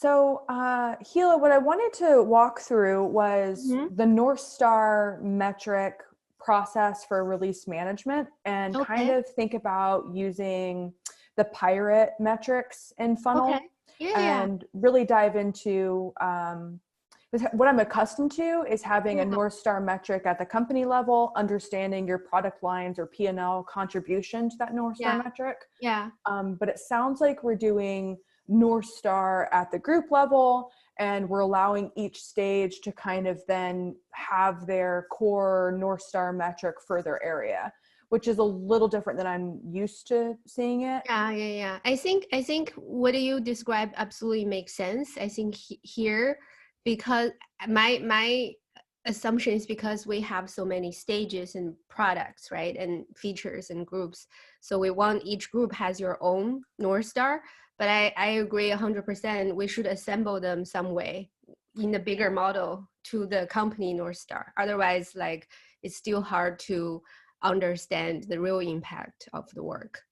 So, Gila, what I wanted to walk through was Mm-hmm. the North Star metric process for release management and kind Okay. of think about using the pirate metrics in Okay. funnel Yeah, yeah. and really dive into what I'm accustomed to is having a Yeah. North Star metric at the company level, understanding your product lines or P&L contribution to that North Star Yeah. metric. Yeah. But it sounds like we're doing North Star at the group level, and we're allowing each stage to kind of then have their core North Star metric for their area, which is a little different than I'm used to seeing it. Yeah, yeah, yeah. I think what you described absolutely makes sense. I think here, because my assumption is because we have so many stages and products, right? And features and groups. So we want each group has your own North Star. But I agree 100%. We should assemble them some way in the bigger model to the company North Star. Otherwise, like it's still hard to understand the real impact of the work.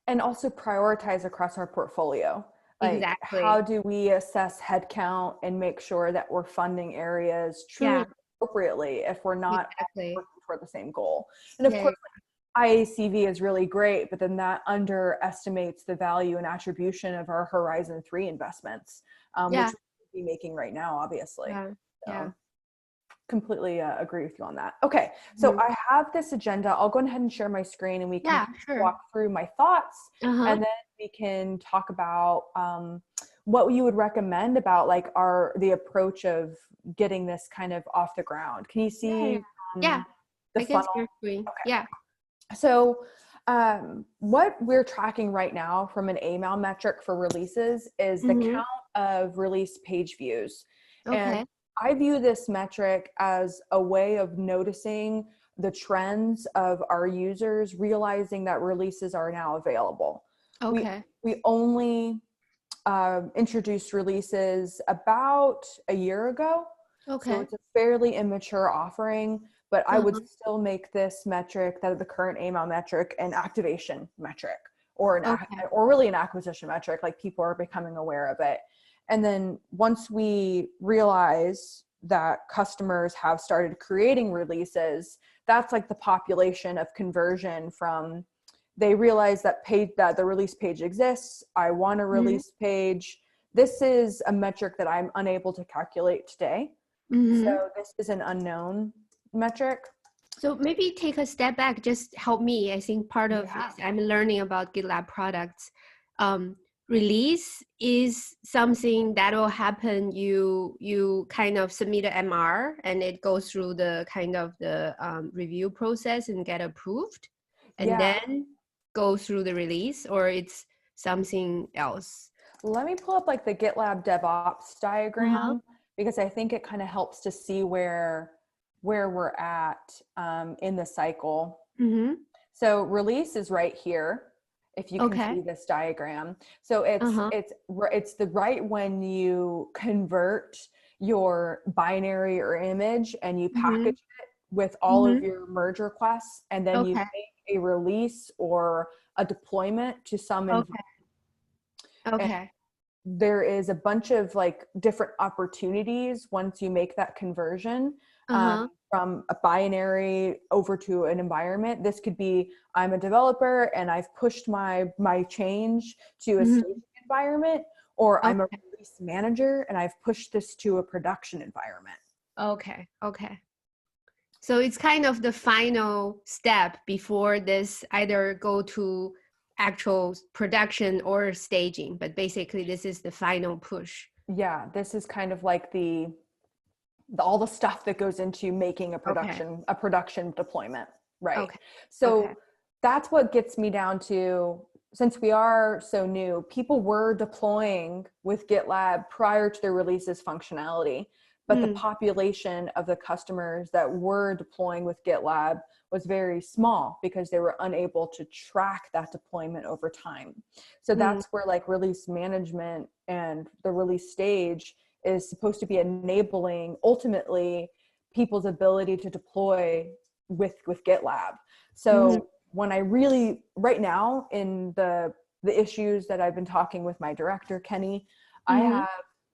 And also prioritize across our portfolio. Like, how Exactly. do we assess headcount and make sure that we're funding areas truly Yeah, appropriately if we're not exactly. working toward the same goal? And of Yeah, course, IACV is really great, but then that underestimates the value and attribution of our Horizon 3 investments, which yeah, we'll be making right now, obviously. yeah, yeah. So completely agree with you on that. Okay, so Mhm. I have this agenda. I'll go ahead and share my screen and we can Yeah, sure. walk through my thoughts, Uh-huh. and then we can talk about what you would recommend about like the approach of getting this kind of off the ground. Can you Yeah, yeah. see Yeah, the I can see funnel? your screen. Okay. Yeah. So what we're tracking right now from an AMAL metric for releases is the Mm-hmm. count of release page views. And Okay. I view this metric as a way of noticing the trends of our users, realizing that releases are now available. We, Okay. we only introduced releases about a year ago. So Okay. it's a fairly immature offering, but I would Uh-huh. still make this metric, that the current AML metric, an activation metric, or Okay. or really an acquisition metric, like people are becoming aware of it. And then once we realize that customers have started creating releases, that's like the population of conversion from they realize that the release page exists. I want a Mm-hmm. release page. This is a metric that I'm unable to calculate today. Mm-hmm. So this is an unknown metric. So maybe take a step back, just help me. I think part of Yeah. this, I'm learning about GitLab products. Release is something that will happen. You kind of submit an MR and it goes through the kind of the review process and get approved, and Yeah. then go through the release, or it's something else. Let me pull up like the GitLab DevOps Uh-huh. diagram, because I think it kind of helps to see where we're at in the cycle. Mm-hmm. So release is right here, if you can Okay. see this diagram. So it's Uh-huh. the right when you convert your binary or image and you Mm-hmm. package it with all of Mm-hmm. your merge requests, and then you Okay. make a release or a deployment to some environment. Okay. Okay. There is a bunch of like different opportunities once you make that conversion Uh-huh. from a binary over to an environment. This could be, I'm a developer and I've pushed my change to a Mm-hmm. staging environment, or I'm a Okay. release manager and I've pushed this to a production environment. Okay. Okay. So it's kind of the final step before this either go to actual production or staging, but basically this is the final push. Yeah, this is kind of like all the stuff that goes into making a Okay. production deployment, right? Okay. Okay. So that's what gets me down to, since we are so new, people were deploying with GitLab prior to the release's functionality, but the Mm, population of the customers that were deploying with GitLab was very small because they were unable to track that deployment over time. So mm, that's where like release management and the release stage is supposed to be enabling ultimately people's ability to deploy with GitLab. mm, So when I really, right now in the issues that I've been talking with my director, Kenny, I mm, have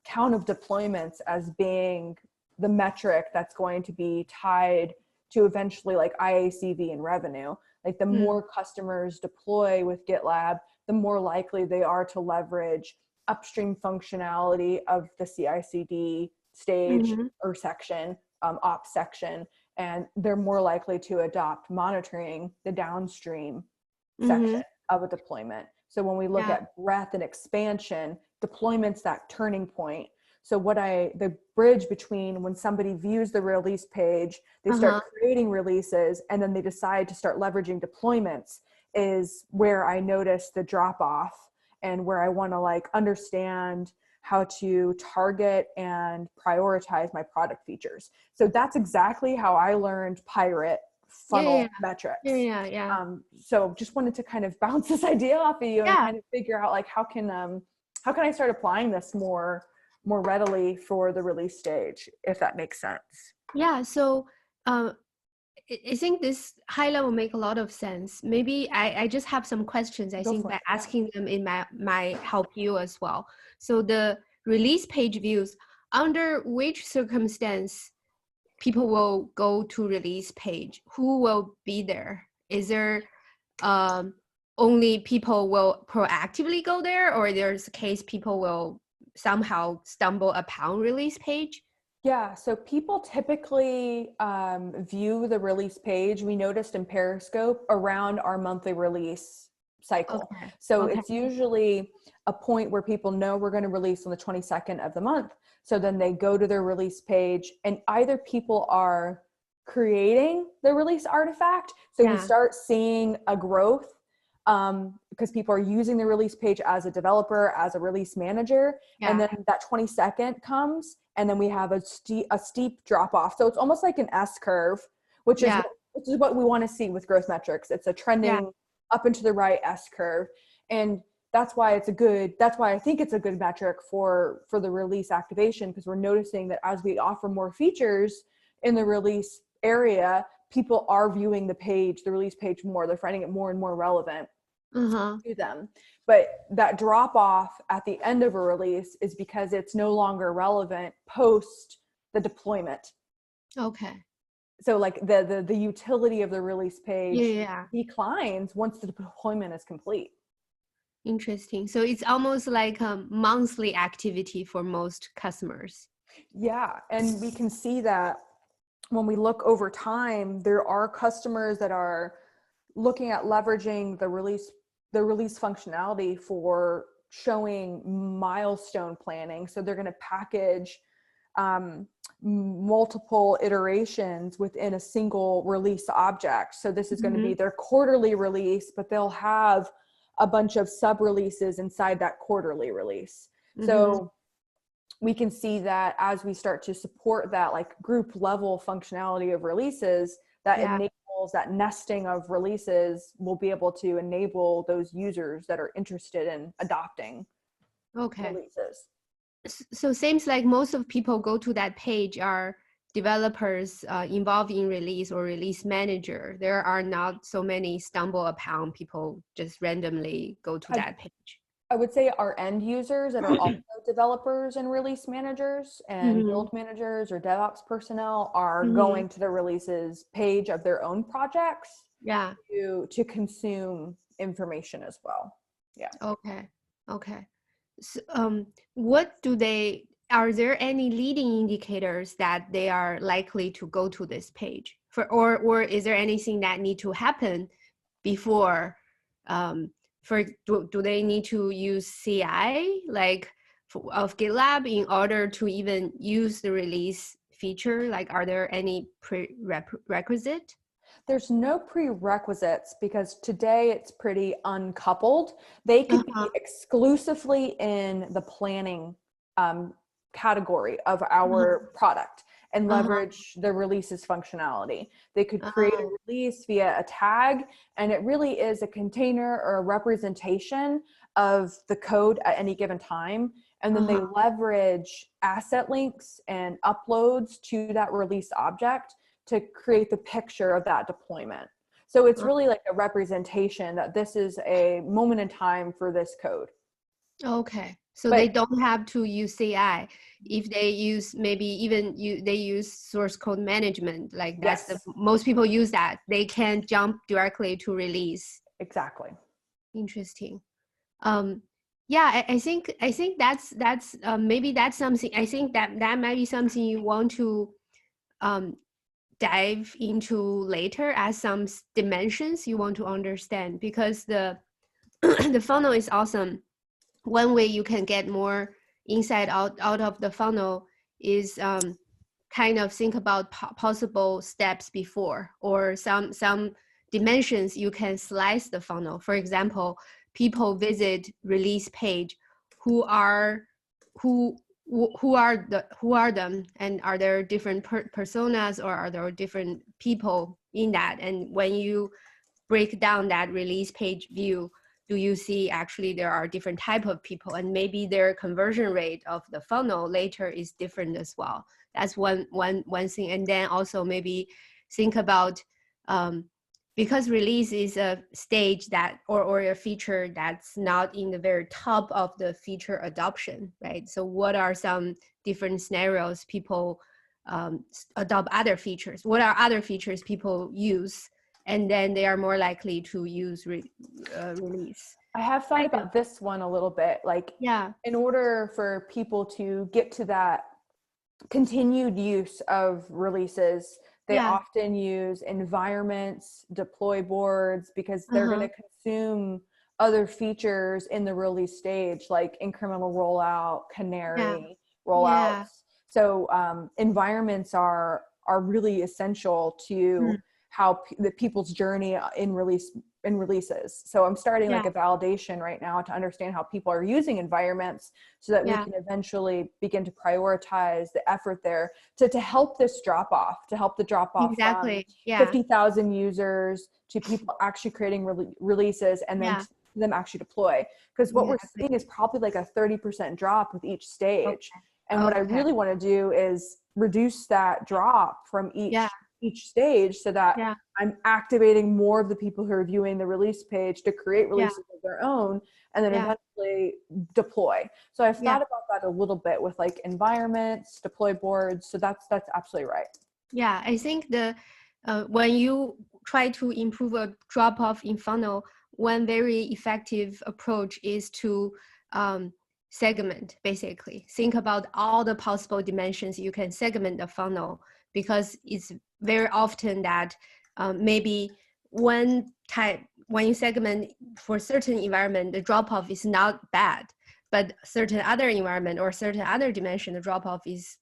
count of deployments as being the metric that's going to be tied to eventually like IACV and revenue. Like the more customers deploy with GitLab, the more likely they are to leverage upstream functionality of the CI/CD stage or section, ops section, and they're more likely to adopt monitoring the downstream section of a deployment. So when we look at breadth and expansion, deployment's that turning point. So the bridge between when somebody views the release page, they start creating releases, and then they decide to start leveraging deployments is where I notice the drop off, and where I want to like understand how to target and prioritize my product features. So that's exactly how I learned Pirate funnel metrics. So just wanted to kind of bounce this idea off of you and kind of figure out like how can I start applying this more readily for the release stage, if that makes sense. Yeah. So I think this high level make a lot of sense. Maybe I just have some questions. I think by asking them it might help you as well. So the release page views, under which circumstance people will go to release page? Who will be there? Is there only people will proactively go there, or there's a case people will somehow stumble upon release page? Yeah, so people typically view the release page, we noticed in Periscope, around our monthly release cycle. So it's usually a point where people know we're going to release on the 22nd of the month. So then they go to their release page, and either people are creating the release artifact. So we start seeing a growth because people are using the release page as a developer, as a release manager. And then that 22nd comes, and then we have a steep drop off. So it's almost like an S curve, which is what we want to see with growth metrics. It's a trending up and to the right S curve. And that's why I think it's a good metric for the release activation, because we're noticing that as we offer more features in the release area, people are viewing the release page more. They're finding it more and more relevant to them. But that drop off at the end of a release is because it's no longer relevant post the deployment. So like the utility of the release page declines once the deployment is complete. Interesting. So it's almost like a monthly activity for most customers. Yeah. And we can see that when we look over time, there are customers that are looking at leveraging the release functionality for showing milestone planning. So they're going to package multiple iterations within a single release object. So this is going to be their quarterly release, but they'll have a bunch of sub releases inside that quarterly release. So we can see that as we start to support that like group level functionality of releases, that enables that nesting of releases, will be able to enable those users that are interested in adopting releases. So seems like most of people go to that page are developers involved in release or release manager. There are not so many stumble upon people just randomly go to that page. I would say our end users that are also developers and release managers and build managers or DevOps personnel are going to the releases page of their own projects to consume information as well. So, are there any leading indicators that they are likely to go to this page or is there anything that need to happen before do they need to use CI of GitLab in order to even use the release feature? Like, are there any prerequisite? There's no prerequisites because today it's pretty uncoupled. They could be exclusively in the planning category of our product and leverage the releases functionality. They could create a release via a tag, and it really is a container or a representation of the code at any given time. And then they leverage asset links and uploads to that release object to create the picture of that deployment. So it's really like a representation that this is a moment in time for this code. Okay. So they But don't have to use CI. If they use maybe even they use source code management, like that's the yes, most people use that. They can jump directly to release. exactly. Interesting. Um, yeah, I think that's maybe that's something. I think that might be something you want to um, dive into later as some dimensions you want to understand, because the the funnel is awesome. One way you can get more insight out of the funnel is kind of think about possible steps before, or some dimensions you can slice the funnel. For example, people visit release page, who are who who are them, and are there different personas, or are there different people in that? And when you break down that release page view, do you see actually there are different type of people, and maybe their conversion rate of the funnel later is different as well? That's one thing. And then also maybe think about because release is a stage that or a feature that's not in the very top of the feature adoption, right? So what are some different scenarios people adopt other features? What are other features people use, and then they are more likely to use release? I have thought about this one a little bit. Like, Yeah. in order for people to get to that continued use of releases, they Yeah. often use environments, deploy boards, because they're going Uh-huh. to consume other features in the release stage, like incremental rollout, Yeah. canary Yeah. rollouts. So environments are really essential to Mm. how the people's journey in releases. So I'm starting Yeah. like a validation right now to understand how people are using environments, so that we Yeah. can eventually begin to prioritize the effort there to help this drop off, to help the drop off from Exactly. Yeah. 50,000 users to people actually creating releases, and then Yeah. to them actually deploy. Because what we're Exactly. seeing is probably like a 30% drop with each stage. Okay. And what I Okay. really want to do is reduce that drop from Yeah. each stage, so that Yeah. I'm activating more of the people who are viewing the release page to create Yeah. releases of their own, and then Yeah. eventually deploy. So I've Yeah. thought about that a little bit with like environments, deploy boards. So that's absolutely right. Yeah. I think the when you try to improve a drop off in funnel, one very effective approach is to segment. Basically, think about all the possible dimensions you can segment the funnel, because it's very often that maybe one type, when you segment for certain environment, the drop off is not bad, but certain other environment or certain other dimension, the drop off is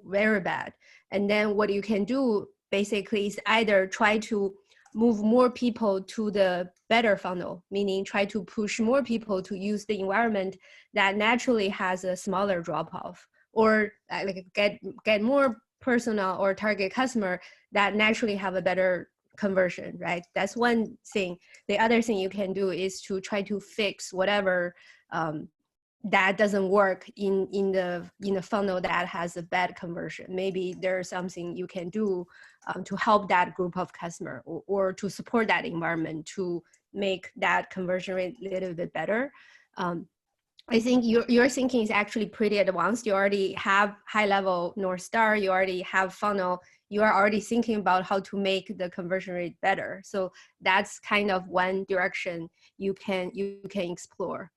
very bad. And then what you can do basically is either try to move more people to the better funnel, meaning try to push more people to use the environment that naturally has a smaller drop off, or like get more personal or target customer that naturally have a better conversion, right? That's one thing. The other thing you can do is to try to fix whatever that doesn't work in the funnel that has a bad conversion. Maybe there's something you can do to help that group of customer, or to support that environment to make that conversion rate a little bit better. I think your thinking is actually pretty advanced. You already have high level North Star, you already have funnel, you are already thinking about how to make the conversion rate better. So that's kind of one direction you can explore.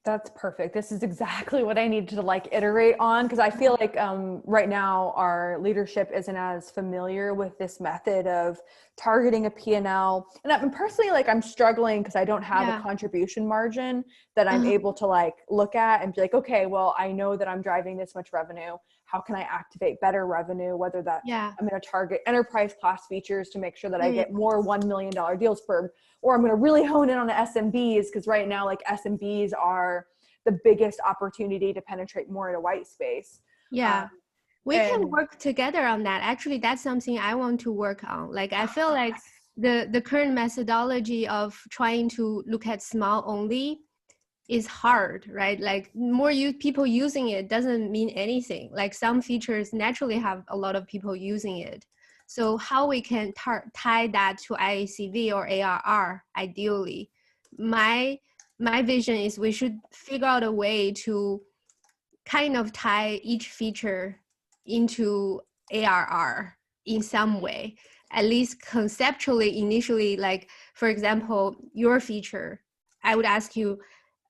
That's perfect. This is exactly what I need to like iterate on, because I feel like right now our leadership isn't as familiar with this method of targeting a P&L. And I'm personally like, I'm struggling because I don't have a contribution margin that I'm able to like look at and be like, okay, well, I know that I'm driving this much revenue. How can I activate better revenue? Whether that's I'm going to target enterprise class features to make sure that I get more $1 million deals per, or I'm going to really hone in on the SMBs, because right now like SMBs are the biggest opportunity to penetrate more into white space. We can work together on that. Actually, that's something I want to work on. Like, I feel like the current methodology of trying to look at small only is hard, right? Like, more people using it doesn't mean anything. Like, some features naturally have a lot of people using it. So how we can tie that to IACV or ARR, ideally. My my vision is we should figure out a way to kind of tie each feature into ARR in some way, at least conceptually, initially. Like, for example, your feature, I would ask you,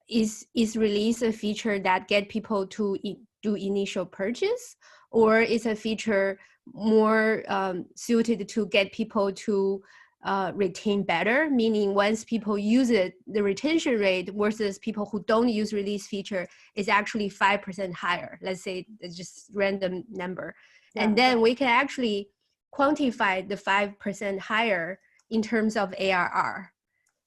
is release a feature that get people to do initial purchase, or is a feature more suited to get people to retain better, meaning once people use it, the retention rate versus people who don't use release feature is actually 5% higher. Let's say it's just random number. Yeah. And then we can actually quantify the 5% higher in terms of ARR.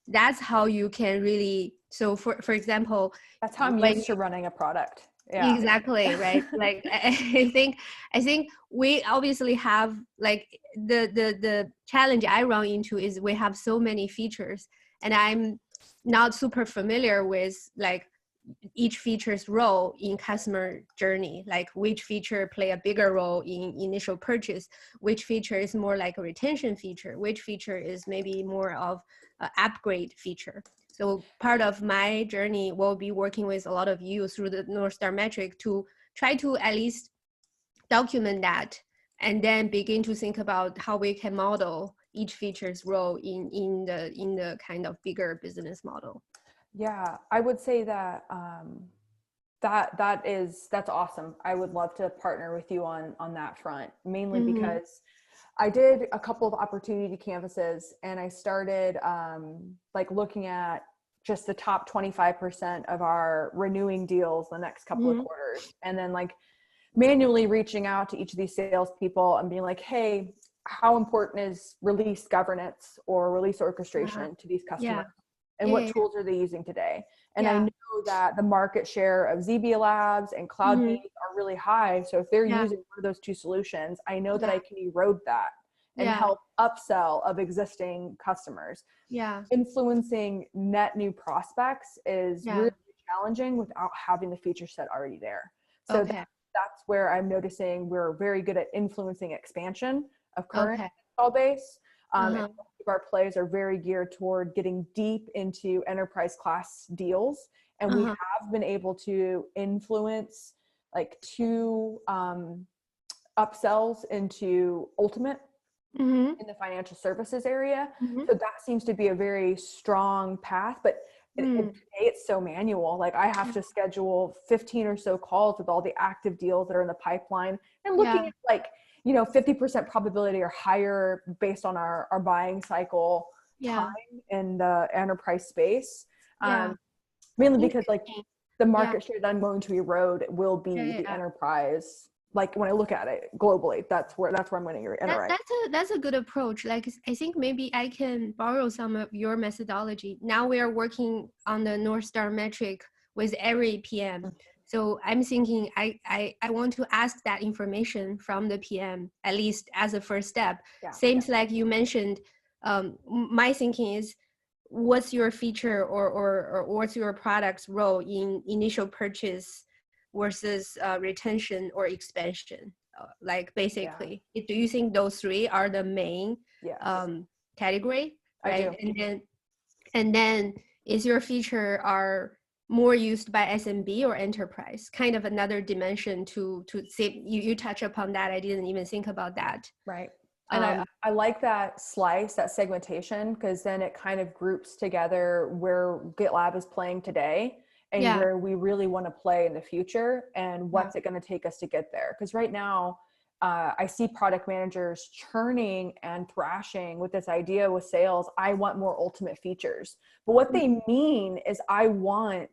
That's how you can really, so for example, that's how I'm used to running a product. Yeah. Exactly, right? Like I think we obviously have, like, the challenge I run into is we have so many features, and I'm not super familiar with like each feature's role in customer journey, like which feature play a bigger role in initial purchase, which feature is more like a retention feature, which feature is maybe more of an upgrade feature. So part of my journey will be working with a lot of you through the North Star metric to try to at least document that, and then begin to think about how we can model each feature's role in the kind of bigger business model. Yeah, I would say that that's awesome. I would love to partner with you on that front, mainly because I did a couple of opportunity canvases, and I started like looking at just the top 25% of our renewing deals the next couple of quarters, and then like manually reaching out to each of these salespeople and being like, hey, how important is release governance or release orchestration to these customers? And what tools are they using today? And I know that the market share of ZB Labs and CloudBees are really high. So if they're using one of those two solutions, I know that I can erode that and help upsell of existing customers. Influencing net new prospects is really challenging without having the feature set already there. So that's where I'm noticing we're very good at influencing expansion of current install base. And our plays are very geared toward getting deep into enterprise class deals. And we have been able to influence like 2 upsells into Ultimate in the financial services area. So that seems to be a very strong path, but today it's so manual. Like I have to schedule 15 or so calls with all the active deals that are in the pipeline, and looking at like, 50% probability or higher based on our buying cycle time in the enterprise space. Mainly because like the market share that I'm going to erode will be the enterprise. Like when I look at it globally, that's where I'm going to iterate. That's a good approach. Like I think maybe I can borrow some of your methodology. Now we are working on the North Star metric with every PM. So I'm thinking I want to ask that information from the PM, at least as a first step. Seems like you mentioned, my thinking is, what's your feature or what's your product's role in initial purchase versus retention or expansion? Like basically, do you think those 3 are the main category? Right? I do. And then is your feature are more used by SMB or enterprise? Kind of another dimension to see. You touch upon that. I didn't even think about that. Right. And I like that slice, that segmentation, because then it kind of groups together where GitLab is playing today and where we really want to play in the future, and what's it going to take us to get there. Because right now, I see product managers churning and thrashing with this idea with sales. I want more Ultimate features. But what they mean is I want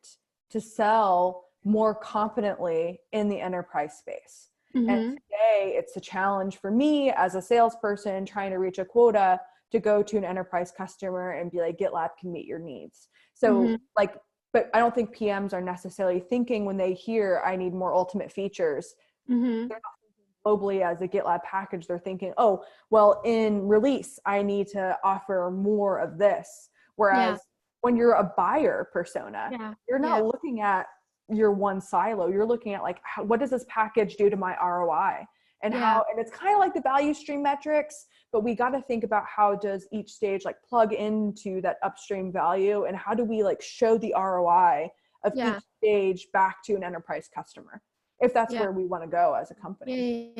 to sell more competently in the enterprise space. And today it's a challenge for me as a salesperson trying to reach a quota to go to an enterprise customer and be like, GitLab can meet your needs. So but I don't think PMs are necessarily thinking when they hear I need more Ultimate features. They're not thinking globally as a GitLab package. They're thinking, oh, well, in release, I need to offer more of this. Whereas when you're a buyer persona, you're not looking at your one silo. You're looking at like, what does this package do to my ROI? and how, and it's kind of like the value stream metrics, but we got to think about how does each stage like plug into that upstream value, and how do we like show the ROI of each stage back to an enterprise customer, if that's where we want to go as a company.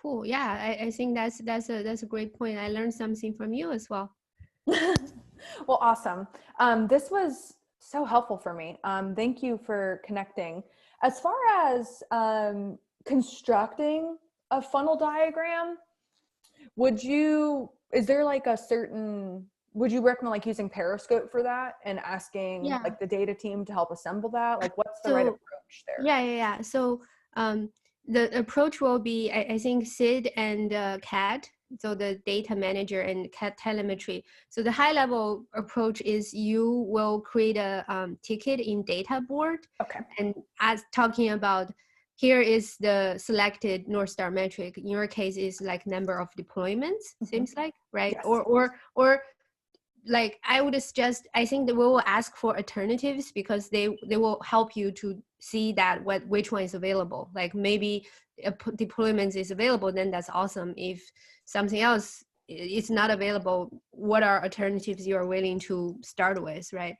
Cool. I think that's a great point. I learned something from you as well. Well, awesome. This was so helpful for me. Thank you for connecting. As far as constructing a funnel diagram, is there like a certain, would you recommend like using Periscope for that and asking like the data team to help assemble that? Like what's the right approach there? So the approach will be, I think, Sid and Kat, so the data manager, and Cat telemetry. So the high level approach is you will create a ticket in data board. Okay. And as talking about, here is the selected North Star metric. In your case is like number of deployments, seems like, right? Yes. Or like I would suggest, I think that we will ask for alternatives, because they will help you to see that which one is available. Like maybe a deployments is available, then that's awesome. If something else is not available, what are alternatives you are willing to start with, right?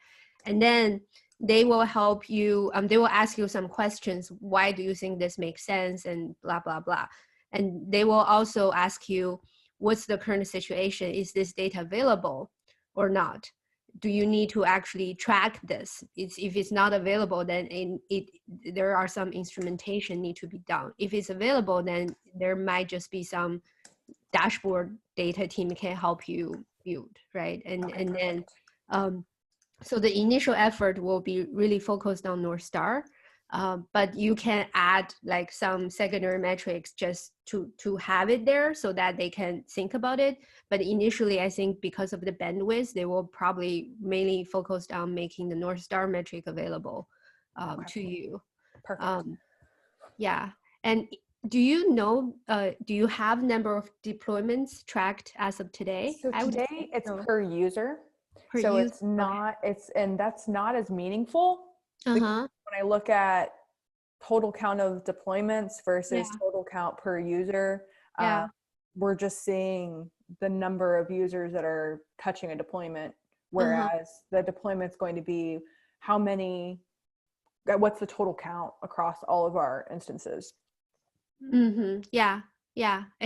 And then they will help you, they will ask you some questions. Why do you think this makes sense? And blah, blah, blah. And they will also ask you, what's the current situation? Is this data available or not? Do you need to actually track this? If it's not available, then there are some instrumentation need to be done. If it's available, then there might just be some dashboard data team can help you build, right? And then, so the initial effort will be really focused on North Star, but you can add like some secondary metrics just to have it there so that they can think about it. But initially, I think because of the bandwidth, they will probably mainly focus on making the North Star metric available to you. Perfect. And do you know, do you have number of deployments tracked as of today? So today it's per user. It's not, and that's not as meaningful. When I look at total count of deployments versus total count per user, we're just seeing the number of users that are touching a deployment, whereas the deployment's going to be what's the total count across all of our instances. I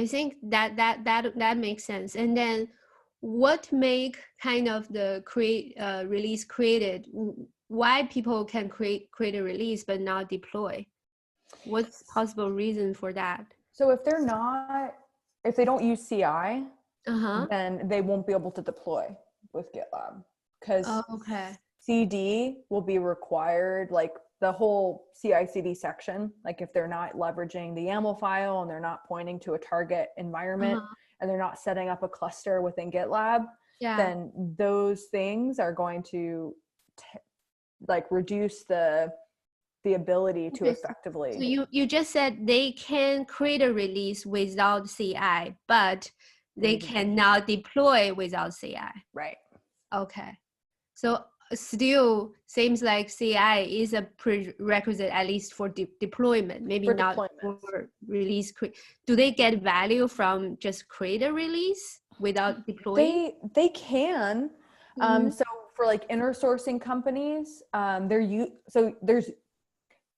think that makes sense. And then what make kind of the release created, why people can create a release but not deploy? What's possible reason for that? So if they don't use CI, then they won't be able to deploy with GitLab, because CD will be required, like the whole CI/CD section. Like if they're not leveraging the YAML file and they're not pointing to a target environment and they're not setting up a cluster within GitLab, then those things are going to like reduce the ability to effectively. So you just said they can create a release without CI, but they cannot deploy without CI. Right. Okay. So still seems like CI is a prerequisite, at least for deployment, maybe not for release. Do they get value from just create a release without deploying? They can. So for like inner sourcing companies, there's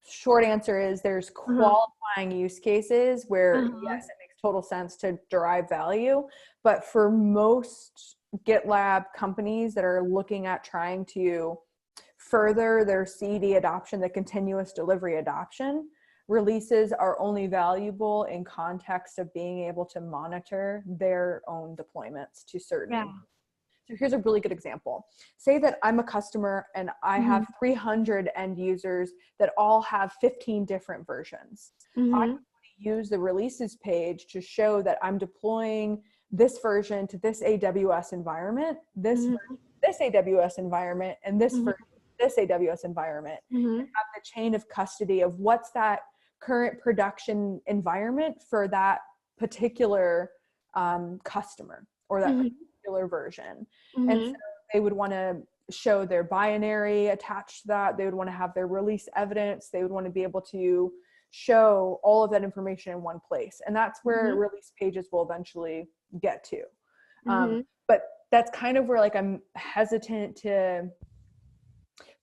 short answer is there's qualifying use cases where yes, it makes total sense to derive value, but for most GitLab companies that are looking at trying to further their CD adoption, the continuous delivery adoption, releases are only valuable in context of being able to monitor their own deployments to certain. So here's a really good example. Say that I'm a customer and I have 300 end users that all have 15 different versions. I use the releases page to show that I'm deploying this version to this AWS environment, this version, this AWS environment, and this version, this AWS environment. And have the chain of custody of what's that current production environment for that particular customer or that particular version. And so they would want to show their binary attached to that. They would want to have their release evidence. They would want to be able to show all of that information in one place. And that's where release pages will eventually get to. But that's kind of where like I'm hesitant to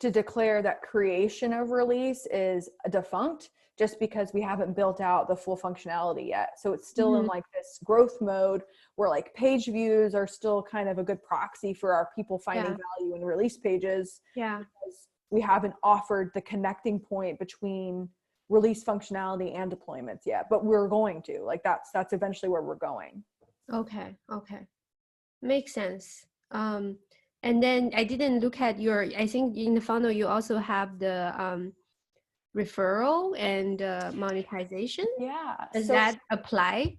declare that creation of release is defunct, just because we haven't built out the full functionality yet. So it's still in like this growth mode where like page views are still kind of a good proxy for our people finding value in release pages. Because we haven't offered the connecting point between release functionality and deployments yet, but we're going to, like, that's eventually where we're going. Okay. Makes sense. And then I didn't look at I think in the funnel, you also have the referral and monetization. Yeah. Does that apply?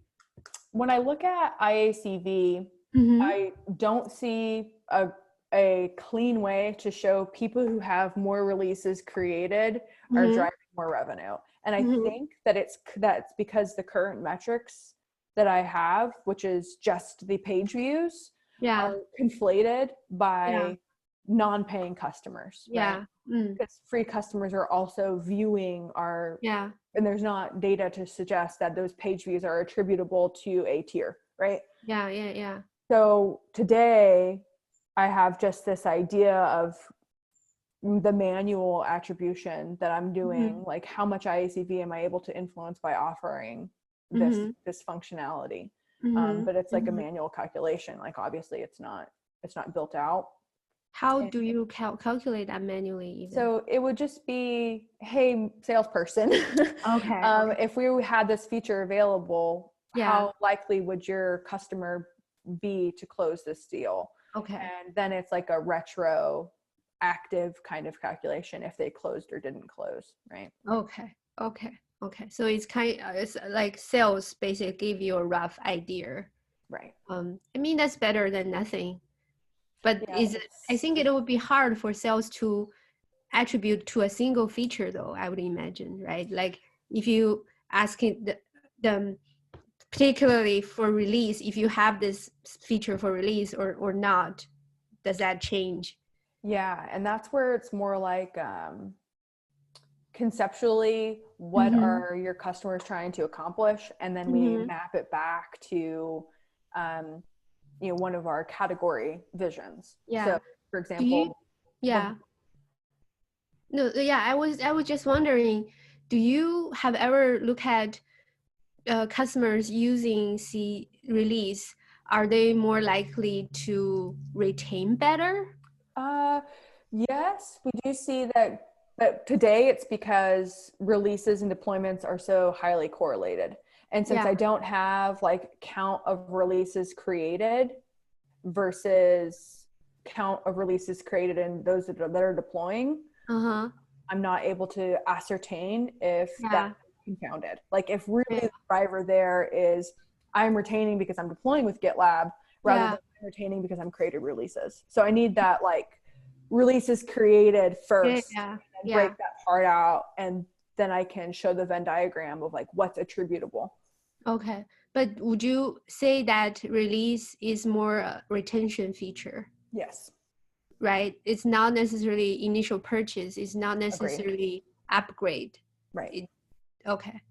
When I look at IACV, I don't see a clean way to show people who have more releases created are driving more revenue. And I think that that's because the current metrics that I have, which is just the page views, are conflated by non-paying customers. Right? Because free customers are also viewing our, and there's not data to suggest that those page views are attributable to a tier, right? Yeah. So today I have just this idea of the manual attribution that I'm doing, like how much IACV am I able to influence by offering this functionality. But it's like a manual calculation. Like obviously it's not built out. How do you calculate that manually even? So it would just be, hey, salesperson, if we had this feature available, how likely would your customer be to close this deal? And then it's like a retroactive kind of calculation if they closed or didn't close, right? Okay. So it's like sales basically give you a rough idea. Right. I mean, that's better than nothing. But I think it would be hard for sales to attribute to a single feature, though, I would imagine, right? Like if you asking them, particularly for release, if you have this feature for release or not, does that change? Yeah, and that's where it's more like conceptually, what are your customers trying to accomplish? And then we map it back to one of our category visions. So for example, I was just wondering, do you have ever looked at customers using C release? Are they more likely to retain better? Yes, we do see that, but today it's because releases and deployments are so highly correlated. And since I don't have like count of releases created versus count of releases created and those that are deploying, I'm not able to ascertain if that's confounded. Like if really the driver there is I'm retaining because I'm deploying with GitLab rather than I'm retaining because I'm created releases. So I need that like releases created first and break that part out, and then I can show the Venn diagram of like what's attributable. Okay. But would you say that release is more a retention feature? Yes. Right? It's not necessarily initial purchase. It's not necessarily upgrade. Right. Okay.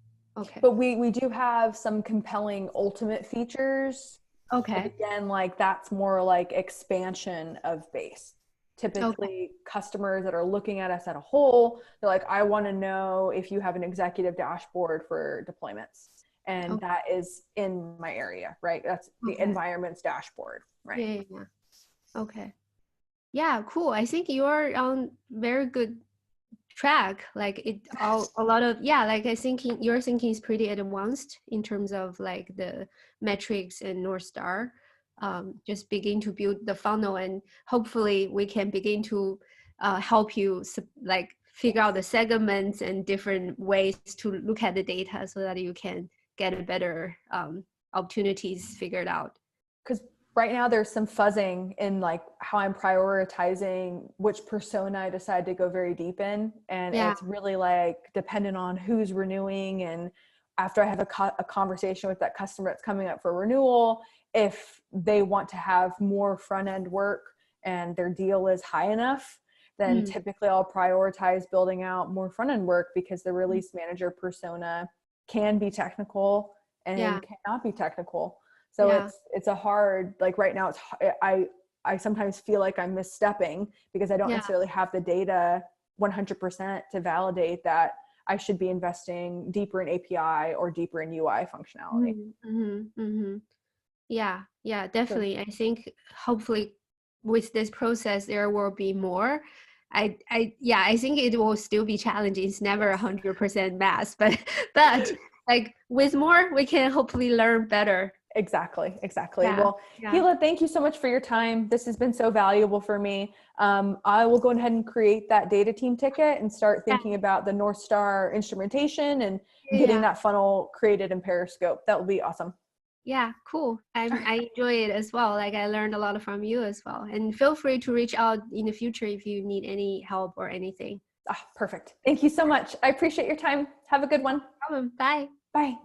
But we do have some compelling ultimate features. Okay. But again, like that's more like expansion of base. Typically customers that are looking at us at a whole, they're like, I want to know if you have an executive dashboard for deployments. And that is in my area, right? That's the environment's dashboard, right? Yeah. Okay. Yeah, cool. I think you're on very good track. Like I think your thinking is pretty advanced in terms of like the metrics and North Star. Just begin to build the funnel, and hopefully we can begin to help you like figure out the segments and different ways to look at the data so that you can get a better opportunities figured out. Because right now there's some fuzzing in like how I'm prioritizing which persona I decide to go very deep in. And it's really like dependent on who's renewing. And after I have a conversation with that customer that's coming up for renewal, if they want to have more front end work and their deal is high enough, then Mm. typically I'll prioritize building out more front-end work, because the release manager persona can be technical and Yeah. cannot be technical. So Yeah. it's a hard, like right now I sometimes feel like I'm misstepping because I don't Yeah. necessarily have the data 100% to validate that I should be investing deeper in API or deeper in UI functionality. Yeah, yeah, So definitely. I think hopefully with this process there will be more. Yeah, I think it will still be challenging. It's never yes. 100% math, but like with more, we can hopefully learn better. Exactly. Yeah, Well, yeah, Gila, thank you so much for your time. This has been so valuable for me. I will go ahead and create that data team ticket and start yeah, thinking about the North Star instrumentation and getting yeah, that funnel created in Periscope. That will be awesome. yeah. Cool. I enjoy it as well. Like I learned a lot from you as well. And feel free to reach out in the future if you need any help or anything. Ah, perfect. Thank you so much. I appreciate your time. Have a good one. No problem. Bye. Bye.